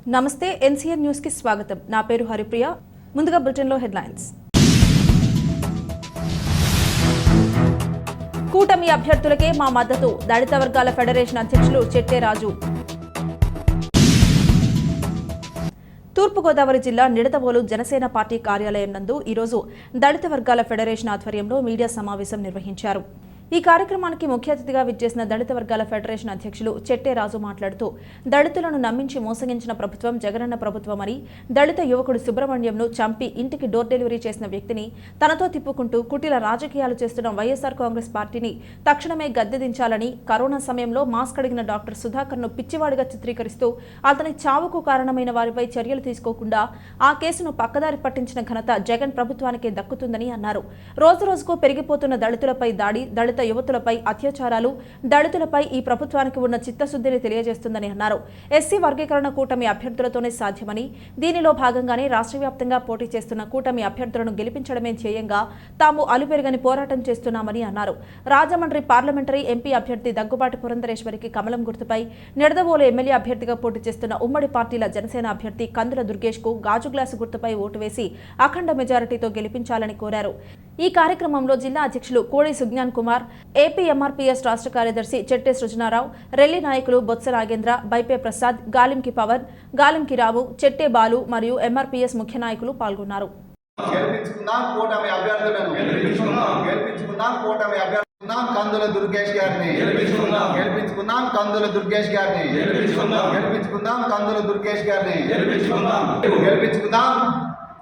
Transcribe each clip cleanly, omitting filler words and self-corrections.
నమస్తే NCN news కి స్వాగతం. నా పేరు హరిప్రియ. ముందుగా బులెటిన్ లో హెడ్లైన్స్. కూటమి అభ్యర్థులకే మా మద్దతు, దళిత వర్గాల ఫెడరేషన్ అధ్యక్షులు చెట్టే రాజు. తూర్పుగోదావరి జిల్లా నిడదవోలు జనసేన పార్టీ కార్యాలయం నందు ఈరోజు దళిత వర్గాల ఫెడరేషన్ ఆధ్వర్యంలో మీడియా సమావేశం నిర్వహించారు. ఈ కార్యక్రమానికి ముఖ్య అతిథిగా విచ్చేసిన దళిత వర్గాల ఫెడరేషన్ అధ్యక్షులు చెట్టే రాజు మాట్లాడుతూ, దళితులను నమ్మించి మోసగించిన ప్రభుత్వం జగనన్న ప్రభుత్వమని, దళిత యువకుడు సుబ్రహ్మణ్యంను చంపి ఇంటికి డోర్ డెలివరీ చేసిన వ్యక్తిని తనతో తిప్పుకుంటూ కుటిల రాజకీయాలు చేస్తున్న వైఎస్ఆర్ కాంగ్రెస్ పార్టీని తక్షణమే గద్దెదించాలని, కరోనా సమయంలో మాస్క్ అడిగిన డాక్టర్ సుధాకర్ను పిచ్చివాడిగా చిత్రీకరిస్తూ అతని చావుకు కారణమైన వారిపై చర్యలు తీసుకోకుండా ఆ కేసును పక్కదారి పట్టించిన ఘనత జగన్ ప్రభుత్వానికే దక్కుతుందని అన్నారు. రోజురోజుకు పెరిగిపోతున్న దళితులపై దాడి, దళిత యువతులపై అత్యాచారాలు దళితులపై ఈ ప్రభుత్వానికి ఉన్న చిత్తశుద్ధిని తెలియజేస్తుందని అన్నారు. ఎస్సీ వర్గీకరణ కూటమి అభ్యర్థులతోనే సాధ్యమని, దీనిలో భాగంగానే రాష్ట్ర వ్యాప్తంగా పోటీ చేస్తున్న కూటమి అభ్యర్థులను గెలిపించడమే ధ్యేయంగా తాము అలుపెరగని పోరాటం చేస్తున్నామని అన్నారు. రాజమండ్రి పార్లమెంటరీ ఎంపీ అభ్యర్థి దగ్గుబాటి పురంధరేశ్వరికి కమలం గుర్తుపై, నిడదవోలు ఎమ్మెల్యే అభ్యర్థిగా పోటీ చేస్తున్న ఉమ్మడి పార్టీల జనసేన అభ్యర్థి కందుల దుర్గేష్ కు గాజు గ్లాసు గుర్తుపై ఓటు వేసి అఖండ మెజారిటీతో గెలిపించాలని కోరారు. ఈ కార్యక్రమంలో జిల్లా అధ్యక్షులు కోడి సుజ్ఞాన్ కుమార్, ఏపీ ఎంఆర్పీఎస్ రాష్ట్ర కార్యదర్శి చెట్టే సృజనారావు, రెల్లి నాయకులు బొత్స నాగేంద్ర, బైపే ప్రసాద్, గాలింకి పవన్, గాలింకి రావు, చెట్టే బాలు మరియు ఎంఆర్పీఎస్ ముఖ్య నాయకులు పాల్గొన్నారు. కందుల దుర్గేష్ గారిని గెలిపించుకుందాం, కందుల దుర్గేష్ గారిని గెలిపించుకుందాం, కందుల దుర్గేష్ గారిని గెలిపించుకుందాం,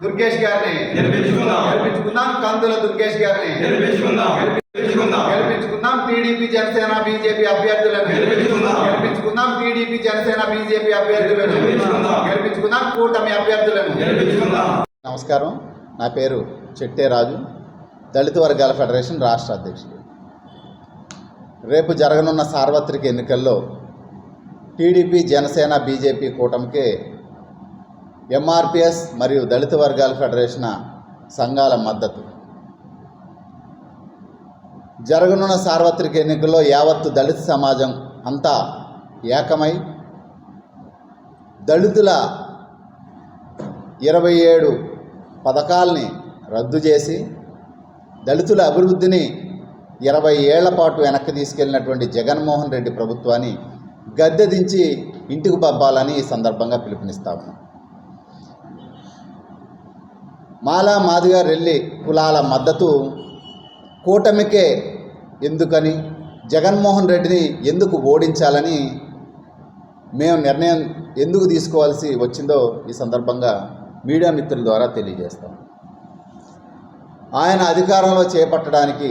దుర్గేష్ గారిని గెలిపించుకుందాం, కందుల దుర్గేష్ గారిని గెలిపించుకుందాం, టీడీపీ జనసేన బీజేపీ అభ్యర్థులను గెలిపించుకుందాం, టీడీపీ జనసేన బీజేపీ అభ్యర్థులను గెలిపించుకుందాం, కూటమి అభ్యర్థులను. నమస్కారం, నా పేరు చెట్టే రాజు, దళిత వర్గాల ఫెడరేషన్ రాష్ట్ర అధ్యక్షుడు. రేపు జరగనున్న సార్వత్రిక ఎన్నికల్లో టీడీపీ జనసేన బీజేపీ కూటమికే ఎంఆర్పీఎస్ మరియు దళిత వర్గాల ఫెడరేషన్ సంఘాల మద్దతు. జరగనున్న సార్వత్రిక ఎన్నికల్లో యావత్తు దళిత సమాజం అంతా ఏకమై దళితుల 27 పథకాల్ని రద్దు చేసి దళితుల అభివృద్ధిని 20 ఏళ్ల పాటు వెనక్కి తీసుకెళ్లినటువంటి జగన్మోహన్ రెడ్డి ప్రభుత్వాన్ని గద్దెదించి ఇంటికి పంపాలని ఈ సందర్భంగా పిలుపునిస్తాము. మాలా మాదిగ రెల్లి కులాల మద్దతు కూటమికే ఎందుకని, జగన్మోహన్ రెడ్డిని ఎందుకు ఓడించాలని మేము నిర్ణయం ఎందుకు తీసుకోవాల్సి వచ్చిందో ఈ సందర్భంగా మీడియా మిత్రుల ద్వారా తెలియజేస్తాం. ఆయన అధికారంలో చేపట్టడానికి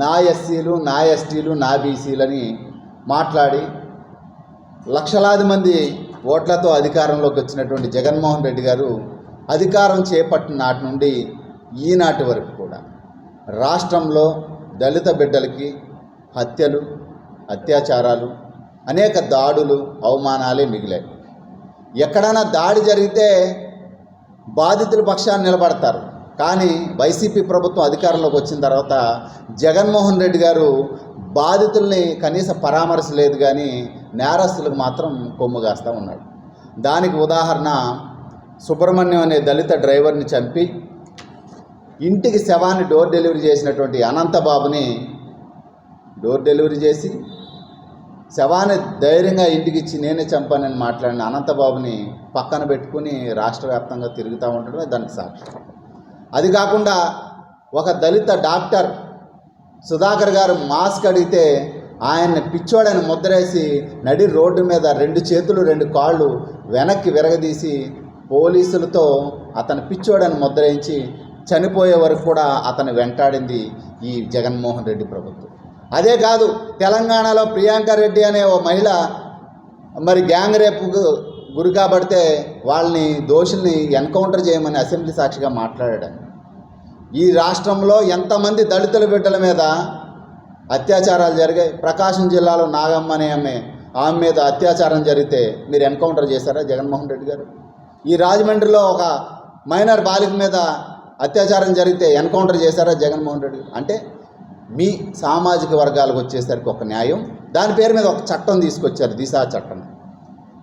నా ఎస్సీలు, నా ఎస్టీలు, నా బీసీలని మాట్లాడి లక్షలాది మంది ఓట్లతో అధికారంలోకి వచ్చినటువంటి జగన్మోహన్ రెడ్డి గారు అధికారం చేపట్టిన నాటి నుండి ఈనాటి వరకు కూడా రాష్ట్రంలో దళిత బిడ్డలకి హత్యలు, అత్యాచారాలు, అనేక దాడులు, అవమానాలే మిగిలాయి. ఎక్కడైనా దాడి జరిగితే బాధితుల పక్షాన్ని నిలబడతారు. కానీ వైసీపీ ప్రభుత్వం అధికారంలోకి వచ్చిన తర్వాత జగన్మోహన్ రెడ్డి గారు బాధితుల్ని కనీస పరామర్శ లేదు, కానీ నేరస్తులకు మాత్రం కొమ్ము కాస్తూ ఉన్నాడు. దానికి ఉదాహరణ సుబ్రహ్మణ్యం అనే దళిత డ్రైవర్ని చంపి ఇంటికి శవాన్ని డోర్ డెలివరీ చేసినటువంటి అనంతబాబుని డోర్ డెలివరీ చేసి శవాన్ని ధైర్యంగా ఇంటికి ఇచ్చి నేనే చంపానని మాట్లాడిన అనంతబాబుని పక్కన పెట్టుకుని రాష్ట్ర వ్యాప్తంగా తిరుగుతూ ఉండడమే దానికి సాక్ష్యం. అది కాకుండా ఒక దళిత డాక్టర్ సుధాకర్ గారు మాస్క్ అడిగితే ఆయన్ని పిచ్చోడని ముద్రేసి నడి రోడ్డు మీద 2 చేతులు 2 కాళ్ళు వెనక్కి విరగదీసి పోలీసులతో అతను పిచ్చోడని ముద్రేయించి చనిపోయే వరకు కూడా అతను వెంటాడింది ఈ జగన్మోహన్ రెడ్డి ప్రభుత్వం. అదే కాదు, తెలంగాణలో ప్రియాంక రెడ్డి అనే ఓ మహిళ మరి గ్యాంగ్ రేపుకు గురి కాబడితే వాళ్ళని దోషుల్ని ఎన్కౌంటర్ చేయమని అసెంబ్లీ సాక్షిగా మాట్లాడాడు. ఈ రాష్ట్రంలో ఎంతమంది దళితుల బిడ్డల మీద అత్యాచారాలు జరిగాయి. ప్రకాశం జిల్లాలో నాగమ్మ అనే ఆమె మీద అత్యాచారం జరిగితే మీరు ఎన్కౌంటర్ చేశారా జగన్మోహన్ రెడ్డి గారు? ఈ రాజమండ్రిలో ఒక మైనర్ బాలిక మీద అత్యాచారం జరిగితే ఎన్కౌంటర్ చేశారా జగన్మోహన్ రెడ్డి? అంటే మీ సామాజిక వర్గాలకు వచ్చేసరికి ఒక న్యాయం, దాని పేరు మీద ఒక చట్టం తీసుకొచ్చారు, దిశా చట్టం.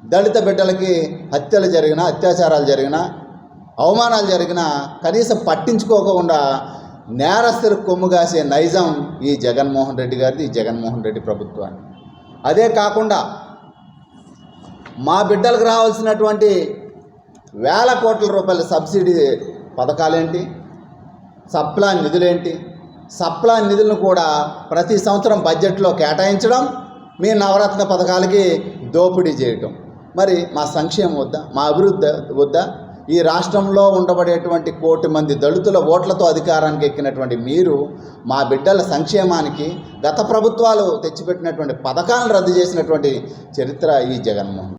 దళిత బిడ్డలకి హత్యలు జరిగినా, అత్యాచారాలు జరిగినా, అవమానాలు జరిగినా కనీసం పట్టించుకోకుండా నేరస్తులకు కొమ్ము కాసే నైజం ఈ జగన్మోహన్ రెడ్డి గారిది, ఈ జగన్మోహన్ రెడ్డి ప్రభుత్వాన్ని. అదే కాకుండా మా బిడ్డలకు రావాల్సినటువంటి వేల కోట్ల రూపాయల సబ్సిడీ పథకాలేంటి, సప్లాన్ నిధులేంటి, సప్లాన్ నిధులను కూడా ప్రతి సంవత్సరం బడ్జెట్లో కేటాయించడం, మీ నవరత్న పథకాలకి దోపిడీ చేయటం. మరి మా సంక్షేమం వద్దా, మా అభివృద్ధి వద్దా? ఈ రాష్ట్రంలో ఉండబడేటువంటి 1 కోటి మంది దళితుల ఓట్లతో అధికారానికి ఎక్కినటువంటి మీరు మా బిడ్డల సంక్షేమానికి గత ప్రభుత్వాలు తెచ్చిపెట్టినటువంటి పథకాలను రద్దు చేసినటువంటి చరిత్ర ఈ జగన్మోహన్.